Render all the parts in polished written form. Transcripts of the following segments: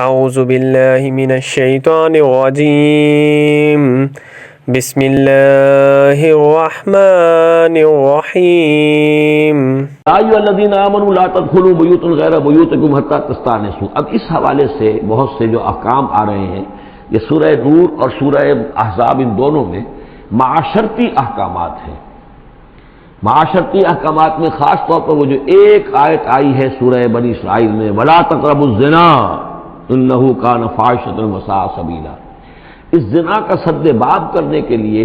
اعوذ باللہ من الشیطان الرجیم بسم اللہ الرحمن الرحیم یا ایھا الذین آمنوا لا تدخلوا بیوتا غیر بیوتکم حتی تستأنسوا۔ اب اس حوالے سے بہت سے جو احکام آ رہے ہیں، یہ سورہ نور اور سورہ احزاب ان دونوں میں معاشرتی احکامات ہیں۔ معاشرتی احکامات میں خاص طور پر وہ جو ایک آیت آئی ہے سورہ بنی اسرائیل میں، وَلَا تَقْرَبُوا الزِّنَا إِنَّهُ كَانَ فَاحِشَةً وَسَاءَ سَبِيلًا۔ اس زنا کا سد باب کرنے کے لیے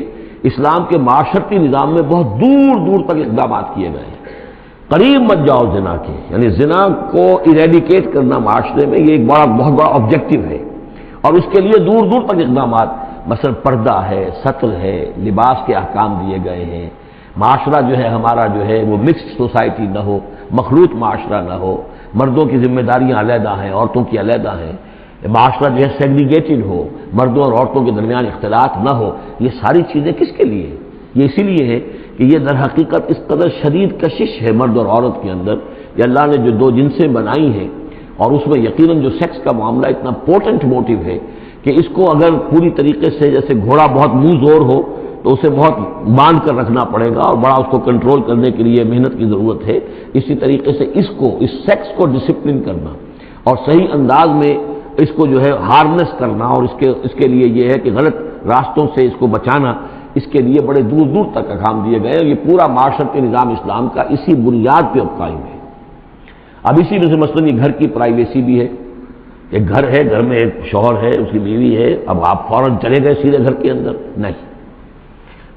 اسلام کے معاشرتی نظام میں بہت دور دور تک اقدامات کیے گئے ہیں۔ قریب مت جاؤ زنا کے، یعنی زنا کو ایریڈیکیٹ کرنا معاشرے میں یہ ایک بہت بڑا آبجیکٹو ہے، اور اس کے لیے دور دور تک اقدامات، مثلا پردہ ہے، ستر ہے، لباس کے احکام دیے گئے ہیں۔ معاشرہ جو ہے ہمارا جو ہے وہ مکسڈ سوسائٹی نہ ہو، مخلوط معاشرہ نہ ہو، مردوں کی ذمہ داریاں علیحدہ ہیں، عورتوں کی علیحدہ ہیں، معاشرہ جو ہے سیگریگیٹڈ ہو، مردوں اور عورتوں کے درمیان اختلاط نہ ہو۔ یہ ساری چیزیں کس کے لیے؟ یہ اسی لیے ہے کہ یہ در حقیقت اس قدر شدید کشش ہے مرد اور عورت کے اندر کہ اللہ نے جو دو جنسیں بنائی ہیں، اور اس میں یقیناً جو سیکس کا معاملہ اتنا پوٹنٹ موٹیو ہے کہ اس کو اگر پوری طریقے سے جیسے گھوڑا بہت منہ زور ہو تو اسے بہت باندھ کر رکھنا پڑے گا، اور بڑا اس کو کنٹرول کرنے کے لیے محنت کی ضرورت ہے، اسی طریقے سے اس سیکس کو ڈسپلن کرنا اور صحیح انداز میں اس کو جو ہے ہارنس کرنا، اور اس کے لیے یہ ہے کہ غلط راستوں سے اس کو بچانا، اس کے لیے بڑے دور دور تک احکام دیے گئے، اور یہ پورا معاشرتی نظام اسلام کا اسی بنیاد پہ اب قائم ہے۔ اب اسی میں سے مثلاً یہ گھر کی پرائیویسی بھی ہے۔ ایک گھر ہے، گھر میں ایک شوہر ہے، اس کی بیوی ہے، اب آپ فوراً چلے گئے سیدھے گھر کے اندر؟ نہیں،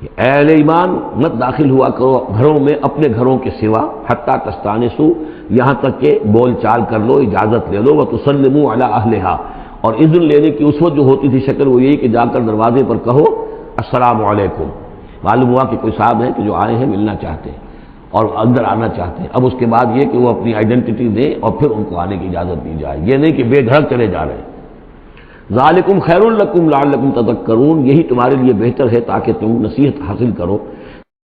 اے اہل ایمان مت داخل ہوا کرو گھروں میں اپنے گھروں کے سوا، حتی تستانسوا، یہاں تک کہ بول چال کر لو، اجازت لے لو، وتسلموا علی اہلہا، اور اذن لینے کی اس وقت جو ہوتی تھی شکل وہ یہی کہ جا کر دروازے پر کہو السلام علیکم۔ معلوم ہوا کہ کوئی صاحب ہیں کہ جو آئے ہیں، ملنا چاہتے ہیں اور اندر آنا چاہتے ہیں۔ اب اس کے بعد یہ کہ وہ اپنی آئیڈینٹی دیں اور پھر ان کو آنے کی اجازت دی جائے، یہ نہیں کہ بے دھڑک چلے جا رہے ہیں۔ ذالکم خیر لکم لعلکم تذکرون، یہی تمہارے لیے بہتر ہے تاکہ تم نصیحت حاصل کرو۔